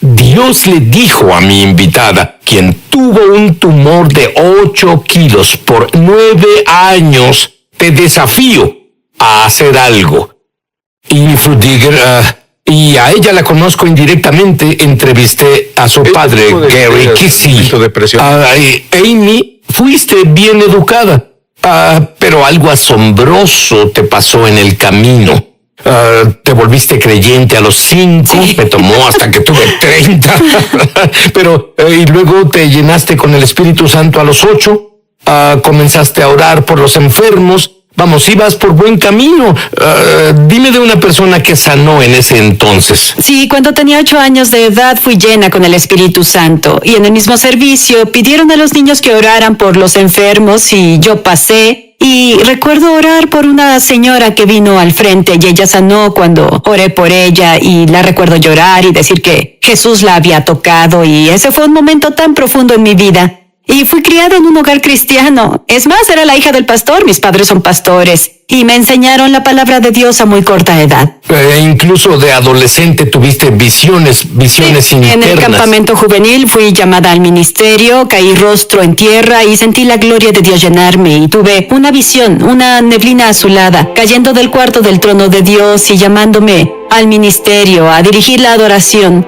Dios le dijo a mi invitada, quien tuvo un tumor de 8 kilos por 9 años, te desafío a hacer algo. Y Frutiger, y a ella la conozco indirectamente, entrevisté a su padre, Gary Kissy. Amy, fuiste bien educada, pero algo asombroso te pasó en el camino. Te volviste creyente a los 5, sí. Me tomó hasta que tuve 30. Pero, y luego te llenaste con el Espíritu Santo a los 8. Comenzaste a orar por los enfermos. Vamos, ibas por buen camino. Dime de una persona que sanó en ese entonces. Sí, cuando tenía 8 años de edad fui llena con el Espíritu Santo. Y en el mismo servicio pidieron a los niños que oraran por los enfermos y yo pasé. Y recuerdo orar por una señora que vino al frente y ella sanó cuando oré por ella y la recuerdo llorar y decir que Jesús la había tocado y ese fue un momento tan profundo en mi vida. Y fui criada en un hogar cristiano. Es más, era la hija del pastor, mis padres son pastores. Y me enseñaron la palabra de Dios a muy corta edad. Incluso de adolescente tuviste visiones sí, internas. En el campamento juvenil fui llamada al ministerio, caí rostro en tierra y sentí la gloria de Dios llenarme. Y tuve una visión, una neblina azulada, cayendo del cuarto del trono de Dios y llamándome al ministerio, a dirigir la adoración.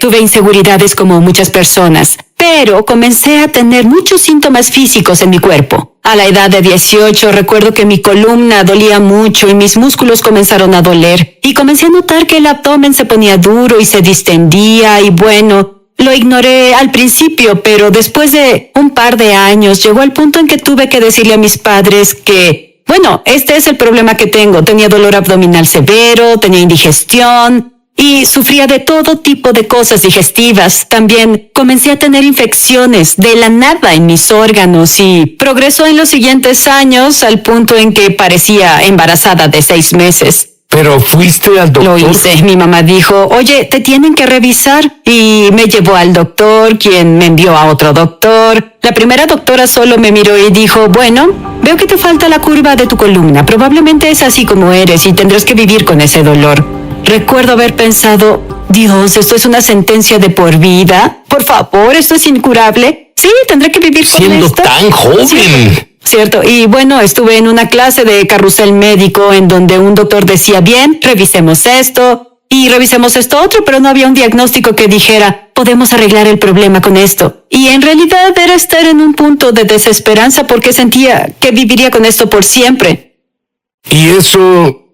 Tuve inseguridades como muchas personas, pero comencé a tener muchos síntomas físicos en mi cuerpo. A la edad de 18 recuerdo que mi columna dolía mucho y mis músculos comenzaron a doler. Y comencé a notar que el abdomen se ponía duro y se distendía y bueno, lo ignoré al principio, pero después de un par de años llegó el punto en que tuve que decirle a mis padres que, bueno, este es el problema que tengo. Tenía dolor abdominal severo, tenía indigestión y sufría de todo tipo de cosas digestivas. También comencé a tener infecciones de la nada en mis órganos y progresó en los siguientes años al punto en que parecía embarazada de 6 meses. ¿Pero fuiste al doctor? Lo hice. Mi mamá dijo, oye, te tienen que revisar. Y me llevó al doctor, quien me envió a otro doctor. La primera doctora solo me miró y dijo, bueno, veo que te falta la curva de tu columna. Probablemente es así como eres y tendrás que vivir con ese dolor. Recuerdo haber pensado, Dios, ¿esto es una sentencia de por vida? Por favor, ¿esto es incurable? Sí, tendré que vivir con esto. Siendo tan joven. Cierto, y bueno, estuve en una clase de carrusel médico en donde un doctor decía, bien, revisemos esto y revisemos esto otro, pero no había un diagnóstico que dijera, podemos arreglar el problema con esto. Y en realidad era estar en un punto de desesperanza porque sentía que viviría con esto por siempre. Y eso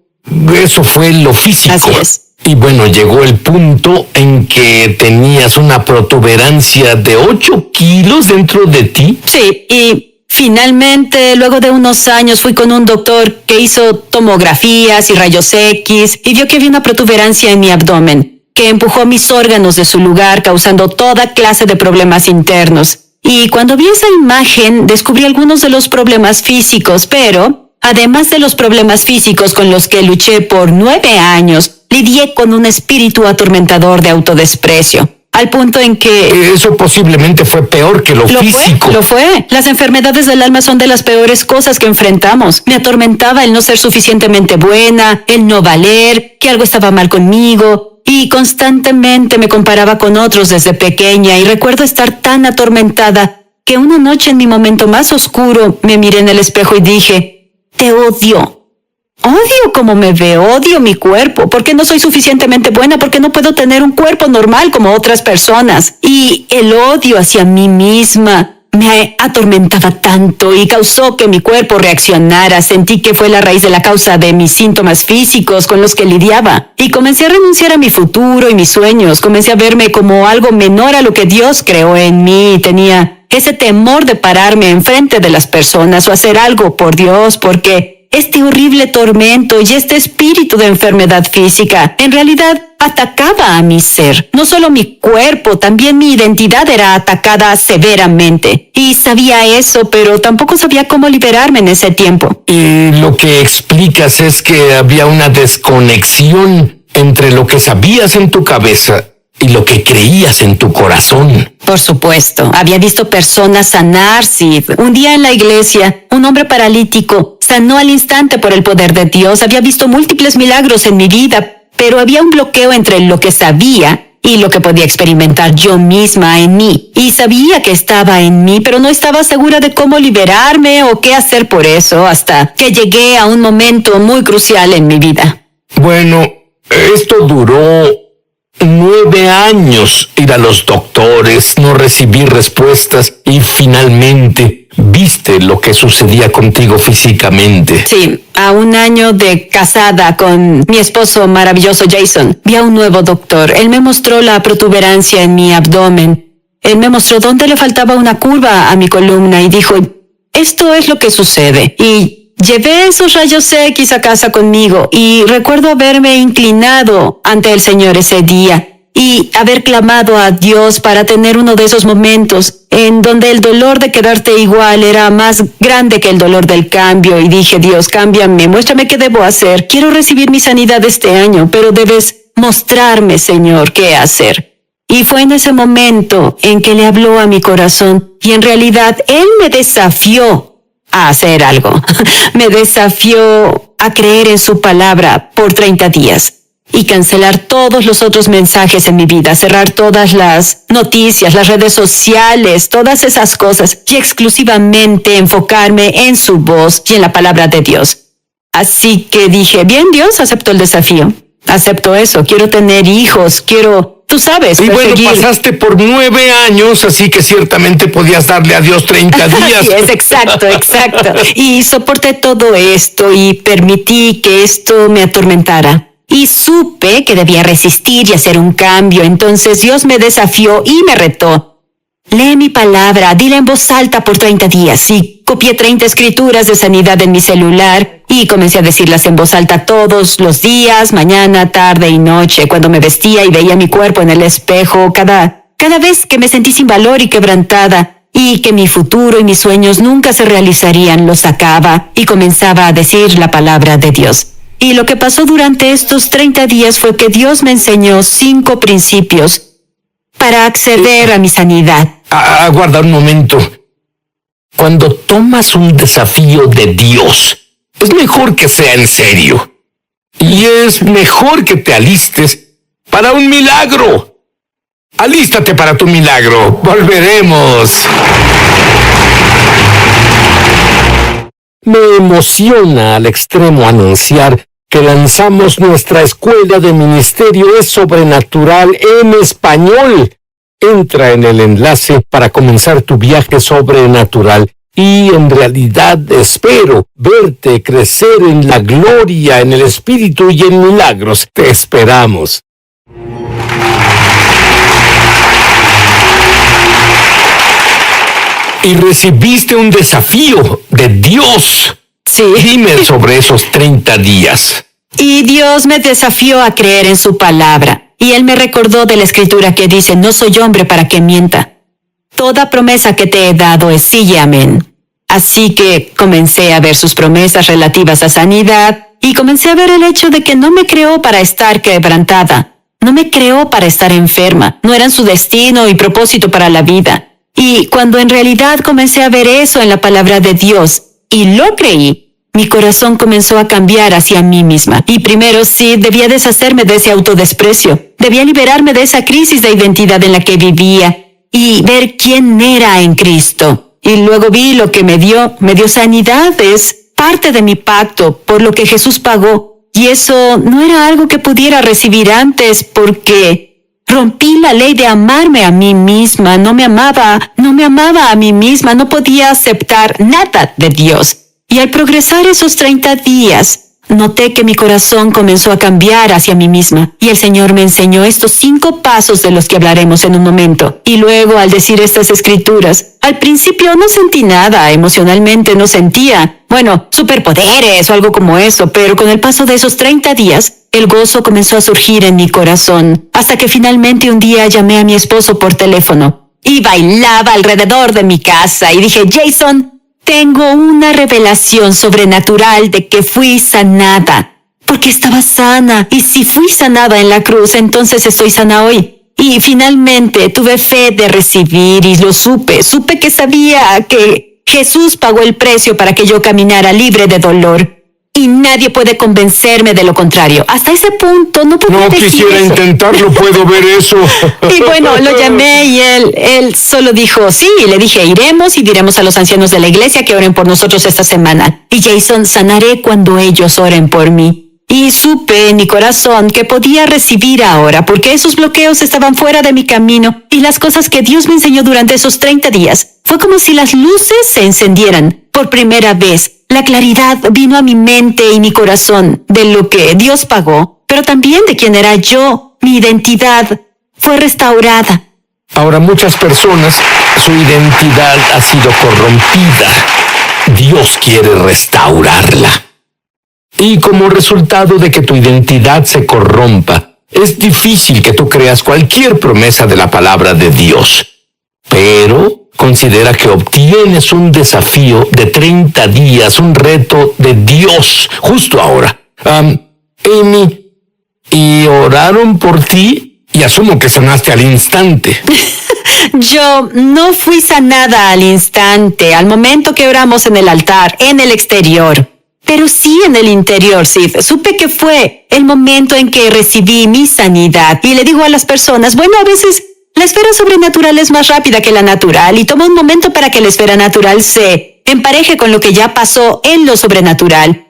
fue lo físico. Así es. Y bueno, llegó el punto en que tenías una protuberancia de 8 kilos dentro de ti. Sí, y finalmente, luego de unos años, fui con un doctor que hizo tomografías y rayos X y vio que había una protuberancia en mi abdomen, que empujó mis órganos de su lugar, causando toda clase de problemas internos. Y cuando vi esa imagen, descubrí algunos de los problemas físicos, pero además de los problemas físicos con los que luché por 9 años, lidié con un espíritu atormentador de autodesprecio. Al punto en que... Eso posiblemente fue peor que lo físico. Lo fue. Las enfermedades del alma son de las peores cosas que enfrentamos. Me atormentaba el no ser suficientemente buena, el no valer, que algo estaba mal conmigo. Y constantemente me comparaba con otros desde pequeña y recuerdo estar tan atormentada que una noche en mi momento más oscuro me miré en el espejo y dije, te odio. Odio cómo me veo, odio mi cuerpo, porque no soy suficientemente buena, porque no puedo tener un cuerpo normal como otras personas. Y el odio hacia mí misma me atormentaba tanto y causó que mi cuerpo reaccionara. Sentí que fue la raíz de la causa de mis síntomas físicos con los que lidiaba. Y comencé a renunciar a mi futuro y mis sueños. Comencé a verme como algo menor a lo que Dios creó en mí. Tenía ese temor de pararme enfrente de las personas o hacer algo por Dios, porque este horrible tormento y este espíritu de enfermedad física en realidad atacaba a mi ser. No solo mi cuerpo, también mi identidad era atacada severamente. Y sabía eso, pero tampoco sabía cómo liberarme en ese tiempo. Y lo que explicas es que había una desconexión entre lo que sabías en tu cabeza y lo que creías en tu corazón. Por supuesto. Había visto personas sanar, Sid. Un día en la iglesia, un hombre paralítico sanó al instante por el poder de Dios. Había visto múltiples milagros en mi vida, pero había un bloqueo entre lo que sabía y lo que podía experimentar yo misma en mí. Y sabía que estaba en mí, pero no estaba segura de cómo liberarme o qué hacer por eso, hasta que llegué a un momento muy crucial en mi vida. Bueno, esto duró 9 años, ir a los doctores, no recibir respuestas y finalmente viste lo que sucedía contigo físicamente. Sí, a 1 año de casada con mi esposo maravilloso Jason, vi a un nuevo doctor. Él me mostró la protuberancia en mi abdomen. Él me mostró dónde le faltaba una curva a mi columna y dijo, esto es lo que sucede. Y llevé esos rayos X a casa conmigo y recuerdo haberme inclinado ante el Señor ese día y haber clamado a Dios para tener uno de esos momentos en donde el dolor de quedarte igual era más grande que el dolor del cambio. Y dije, Dios, cámbiame, muéstrame qué debo hacer. Quiero recibir mi sanidad este año, pero debes mostrarme, Señor, qué hacer. Y fue en ese momento en que le habló a mi corazón y en realidad Él me desafió a hacer algo. Me desafió a creer en su palabra por 30 días y cancelar todos los otros mensajes en mi vida, cerrar todas las noticias, las redes sociales, todas esas cosas y exclusivamente enfocarme en su voz y en la palabra de Dios. Así que dije, bien, Dios, acepto el desafío. Acepto eso, quiero tener hijos, tú sabes, y bueno, pasaste por 9 años, así que ciertamente podías darle a Dios 30 días. Así es, exacto. Y soporté todo esto y permití que esto me atormentara. Y supe que debía resistir y hacer un cambio. Entonces Dios me desafió y me retó. Lee mi palabra, dila en voz alta por 30 días. Y copié 30 escrituras de sanidad en mi celular y comencé a decirlas en voz alta todos los días, mañana, tarde y noche, cuando me vestía y veía mi cuerpo en el espejo, cada vez que me sentí sin valor y quebrantada y que mi futuro y mis sueños nunca se realizarían, los sacaba y comenzaba a decir la palabra de Dios. Y lo que pasó durante estos 30 días fue que Dios me enseñó 5 principios para acceder a mi sanidad. Aguarda un momento. Cuando tomas un desafío de Dios, es mejor que sea en serio. Y es mejor que te alistes para un milagro. Alístate para tu milagro. Volveremos. Me emociona al extremo anunciar que lanzamos nuestra escuela de ministerio Es Sobrenatural en español. Entra en el enlace para comenzar tu viaje sobrenatural y en realidad espero verte crecer en la gloria, en el Espíritu y en milagros. Te esperamos. Y recibiste un desafío de Dios. Sí. Dime sobre esos 30 días. Y Dios me desafió a creer en su palabra. Y Él me recordó de la escritura que dice, no soy hombre para que mienta. Toda promesa que te he dado es sí y amén. Así que comencé a ver sus promesas relativas a sanidad y comencé a ver el hecho de que no me creó para estar quebrantada. No me creó para estar enferma. No eran su destino y propósito para la vida. Y cuando en realidad comencé a ver eso en la palabra de Dios y lo creí, mi corazón comenzó a cambiar hacia mí misma. Y primero sí, debía deshacerme de ese autodesprecio. Debía liberarme de esa crisis de identidad en la que vivía y ver quién era en Cristo. Y luego vi lo que me dio sanidad. Es parte de mi pacto por lo que Jesús pagó. Y eso no era algo que pudiera recibir antes porque rompí la ley de amarme a mí misma. No me amaba a mí misma. No podía aceptar nada de Dios. Y al progresar esos 30 días, noté que mi corazón comenzó a cambiar hacia mí misma. Y el Señor me enseñó estos 5 pasos de los que hablaremos en un momento. Y luego, al decir estas escrituras, al principio no sentí nada, emocionalmente no sentía, superpoderes o algo como eso, pero con el paso de esos 30 días, el gozo comenzó a surgir en mi corazón, hasta que finalmente un día llamé a mi esposo por teléfono y bailaba alrededor de mi casa y dije, Jason, tengo una revelación sobrenatural de que fui sanada, porque estaba sana, y si fui sanada en la cruz, entonces estoy sana hoy. Y finalmente tuve fe de recibir y lo supe que sabía que Jesús pagó el precio para que yo caminara libre de dolor. Y nadie puede convencerme de lo contrario. Hasta ese punto no puedo No decir quisiera eso. intentarlo, puedo ver eso. Y bueno, lo llamé y él solo dijo sí, y le dije, iremos y diremos a los ancianos de la iglesia que oren por nosotros esta semana. Y Jason, sanaré cuando ellos oren por mí. Y supe en mi corazón que podía recibir ahora, porque esos bloqueos estaban fuera de mi camino y las cosas que Dios me enseñó durante esos 30 días. Fue como si las luces se encendieran. Por primera vez, la claridad vino a mi mente y mi corazón de lo que Dios pagó, pero también de quién era yo. Mi identidad fue restaurada. Ahora, muchas personas, su identidad ha sido corrompida. Dios quiere restaurarla. Y como resultado de que tu identidad se corrompa, es difícil que tú creas cualquier promesa de la palabra de Dios. Pero considera que obtienes un desafío de 30 días, un reto de Dios, justo ahora. Amy, ¿y oraron por ti? Y asumo que sanaste al instante. Yo no fui sanada al instante, al momento que oramos en el altar, en el exterior. Pero sí en el interior, Sid. Supe que fue el momento en que recibí mi sanidad. Y le digo a las personas, bueno, a veces la esfera sobrenatural es más rápida que la natural y toma un momento para que la esfera natural se empareje con lo que ya pasó en lo sobrenatural.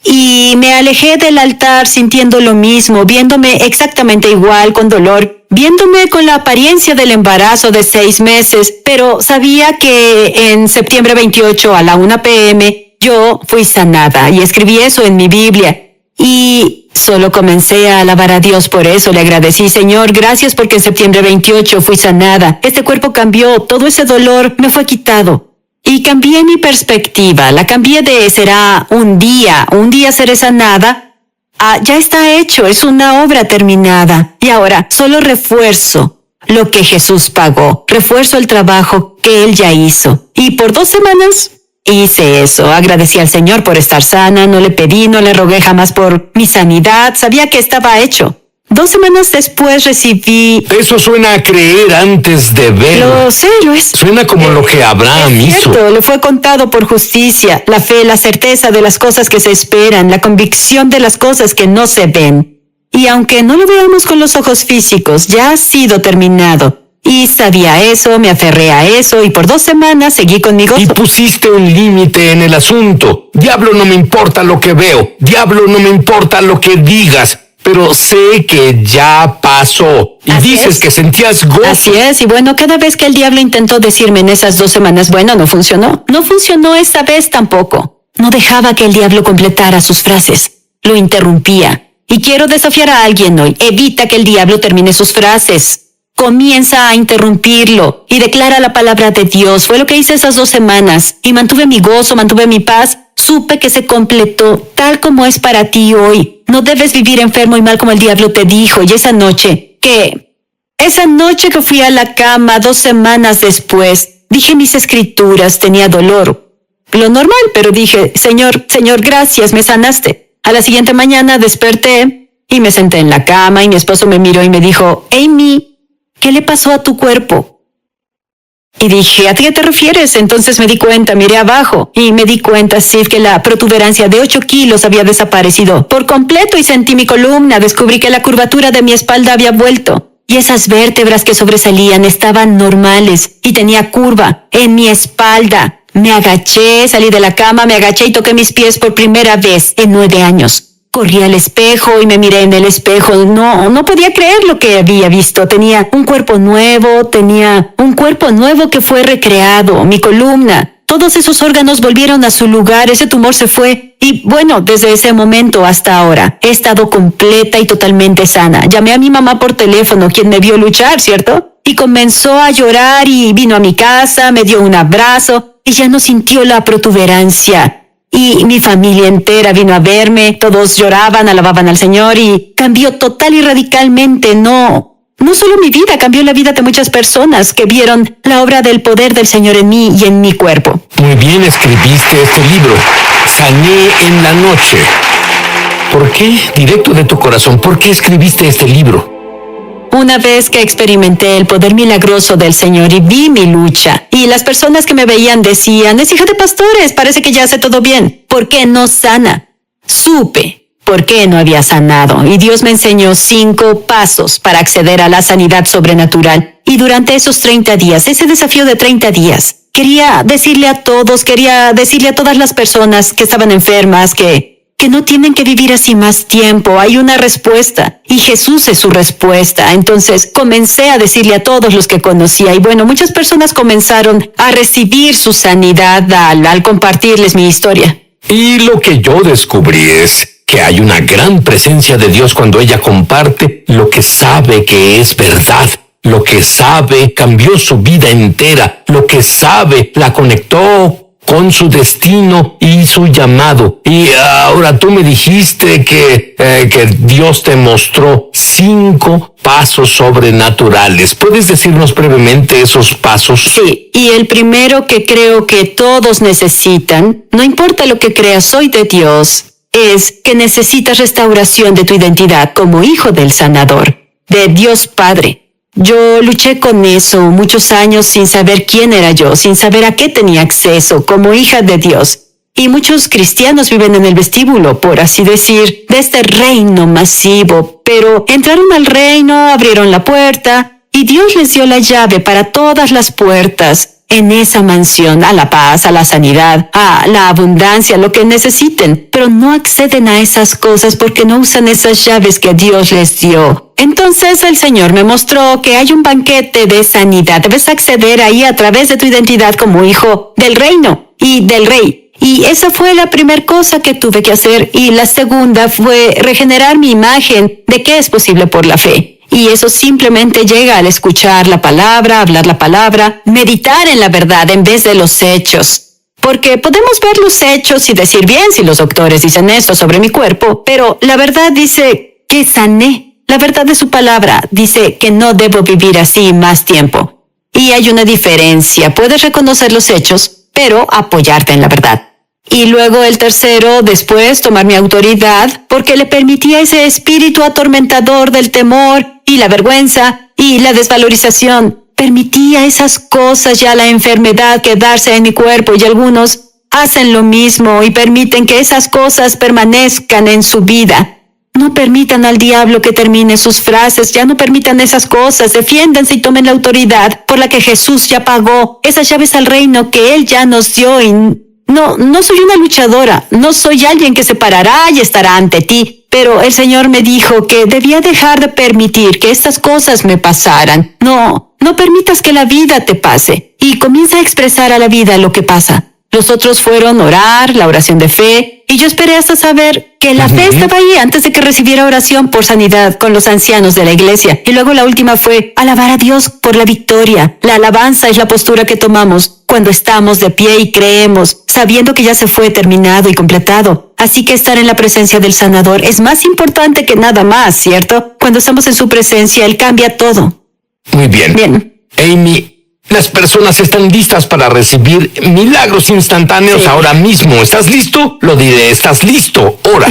Y me alejé del altar sintiendo lo mismo, viéndome exactamente igual, con dolor, viéndome con la apariencia del embarazo de 6 meses, pero sabía que en septiembre 28 a la 1 p.m., yo fui sanada y escribí eso en mi Biblia. Y solo comencé a alabar a Dios por eso. Le agradecí, Señor, gracias porque en septiembre 28 fui sanada. Este cuerpo cambió, todo ese dolor me fue quitado. Y cambié mi perspectiva, la cambié de será un día seré sanada, a ya está hecho, es una obra terminada. Y ahora solo refuerzo lo que Jesús pagó, refuerzo el trabajo que Él ya hizo. Y por 2 semanas hice eso, agradecí al Señor por estar sana, no le pedí, no le rogué jamás por mi sanidad, sabía que estaba hecho. 2 semanas después recibí... Eso suena a creer antes de ver. Lo sé, lo es. Suena como lo que Abraham Es hizo. cierto, le fue contado por justicia, la fe, la certeza de las cosas que se esperan, la convicción de las cosas que no se ven. Y aunque no lo veamos con los ojos físicos, ya ha sido terminado. Y sabía eso, me aferré a eso y por 2 semanas seguí con mi gozo. Y pusiste un límite en el asunto. Diablo, no me importa lo que veo. Diablo, no me importa lo que digas. Pero sé que ya pasó. Y Así dices es. que sentías gozo. Así es, y bueno, cada vez que el diablo intentó decirme en esas 2 semanas, bueno, no funcionó. No funcionó esta vez tampoco. No dejaba que el diablo completara sus frases. Lo interrumpía. Y quiero desafiar a alguien hoy. Evita que el diablo termine sus frases. Comienza a interrumpirlo y declara la palabra de Dios. Fue lo que hice esas 2 semanas. Y mantuve mi gozo, mantuve mi paz. Supe que se completó tal como es para ti hoy. No debes vivir enfermo y mal como el diablo te dijo. Y esa noche que fui a la cama 2 semanas después, dije mis escrituras, tenía dolor. Lo normal, pero dije, Señor, gracias, me sanaste. A la siguiente mañana desperté y me senté en la cama y mi esposo me miró y me dijo, Amy, ¿qué le pasó a tu cuerpo? Y dije, ¿a qué te refieres? Entonces me di cuenta, miré abajo y me di cuenta, sí, que la protuberancia de 8 kilos había desaparecido por completo y sentí mi columna. Descubrí que la curvatura de mi espalda había vuelto y esas vértebras que sobresalían estaban normales y tenía curva en mi espalda. Me agaché, salí de la cama, me agaché y toqué mis pies por primera vez en 9 años. Corrí al espejo y me miré en el espejo. No podía creer lo que había visto. Tenía un cuerpo nuevo que fue recreado, mi columna. Todos esos órganos volvieron a su lugar, ese tumor se fue. Y bueno, desde ese momento hasta ahora, he estado completa y totalmente sana. Llamé a mi mamá por teléfono, quien me vio luchar, ¿cierto? Y comenzó a llorar y vino a mi casa, me dio un abrazo y ya no sintió la protuberancia. Y mi familia entera vino a verme, todos lloraban, alababan al Señor y cambió total y radicalmente, no solo mi vida, cambió la vida de muchas personas que vieron la obra del poder del Señor en mí y en mi cuerpo. Muy bien escribiste este libro. Sané en la noche. ¿Por qué? Directo de tu corazón, ¿por qué escribiste este libro? Una vez que experimenté el poder milagroso del Señor y vi mi lucha, y las personas que me veían decían, es hija de pastores, parece que ya hace todo bien, ¿por qué no sana? supe por qué no había sanado, y Dios me enseñó 5 pasos para acceder a la sanidad sobrenatural. Y durante esos 30 días, ese desafío de 30 días, quería decirle a todas las personas que estaban enfermas que no tienen que vivir así más tiempo. Hay una respuesta y Jesús es su respuesta. Entonces comencé a decirle a todos los que conocía, y bueno, muchas personas comenzaron a recibir su sanidad al compartirles mi historia. Y lo que yo descubrí es que hay una gran presencia de Dios cuando ella comparte lo que sabe que es verdad. Lo que sabe cambió su vida entera. Lo que sabe la conectó con su destino y su llamado. Y ahora tú me dijiste que Dios te mostró 5 pasos sobrenaturales. ¿Puedes decirnos brevemente esos pasos? Sí, y el primero que creo que todos necesitan, no importa lo que creas hoy de Dios, es que necesitas restauración de tu identidad como hijo del sanador, de Dios Padre. Yo luché con eso muchos años sin saber quién era yo, sin saber a qué tenía acceso como hija de Dios. Y muchos cristianos viven en el vestíbulo, por así decir, de este reino masivo. Pero entraron al reino, abrieron la puerta, y Dios les dio la llave para todas las puertas en esa mansión, a la paz, a la sanidad, a la abundancia, lo que necesiten. Pero no acceden a esas cosas porque no usan esas llaves que Dios les dio. Entonces el Señor me mostró que hay un banquete de sanidad. Debes acceder ahí a través de tu identidad como hijo del reino y del rey. Y esa fue la primera cosa que tuve que hacer. Y la segunda fue regenerar mi imagen de que es posible por la fe. Y eso simplemente llega al escuchar la palabra, hablar la palabra, meditar en la verdad en vez de los hechos. Porque podemos ver los hechos y decir bien si los doctores dicen eso sobre mi cuerpo, pero la verdad dice que sané. La verdad de su palabra dice que no debo vivir así más tiempo. Y hay una diferencia. Puedes reconocer los hechos, pero apoyarte en la verdad. Y luego el tercero, después tomar mi autoridad, porque le permitía ese espíritu atormentador del temor y la vergüenza y la desvalorización. Permitía esas cosas, ya la enfermedad, quedarse en mi cuerpo, y algunos hacen lo mismo y permiten que esas cosas permanezcan en su vida. No permitan al diablo que termine sus frases, ya no permitan esas cosas, defiéndanse y tomen la autoridad por la que Jesús ya pagó, esas llaves al reino que Él ya nos dio. Y no soy una luchadora, no soy alguien que se parará y estará ante ti, pero el Señor me dijo que debía dejar de permitir que estas cosas me pasaran. No permitas que la vida te pase, y comienza a expresar a la vida lo que pasa. Los otros fueron orar, la oración de fe, y yo esperé hasta saber que la fe estaba ahí antes de que recibiera oración por sanidad con los ancianos de la iglesia. Y luego la última fue alabar a Dios por la victoria. La alabanza es la postura que tomamos cuando estamos de pie y creemos, sabiendo que ya se fue terminado y completado. Así que estar en la presencia del sanador es más importante que nada más, ¿cierto? Cuando estamos en su presencia, Él cambia todo. Muy bien. Bien. Amy, las personas están listas para recibir milagros instantáneos ahora mismo. ¿Estás listo? Lo diré, ¿estás listo? Ora.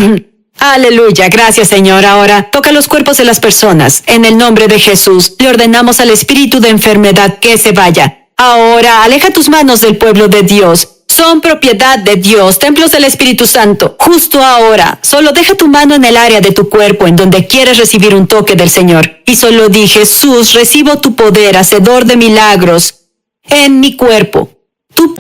Aleluya, gracias Señor. Ahora toca los cuerpos de las personas. En el nombre de Jesús, le ordenamos al espíritu de enfermedad que se vaya. Ahora, aleja tus manos del pueblo de Dios. Son propiedad de Dios, templos del Espíritu Santo. Justo ahora, solo deja tu mano en el área de tu cuerpo en donde quieres recibir un toque del Señor. Y solo di, Jesús, recibo tu poder, hacedor de milagros, en mi cuerpo. Tu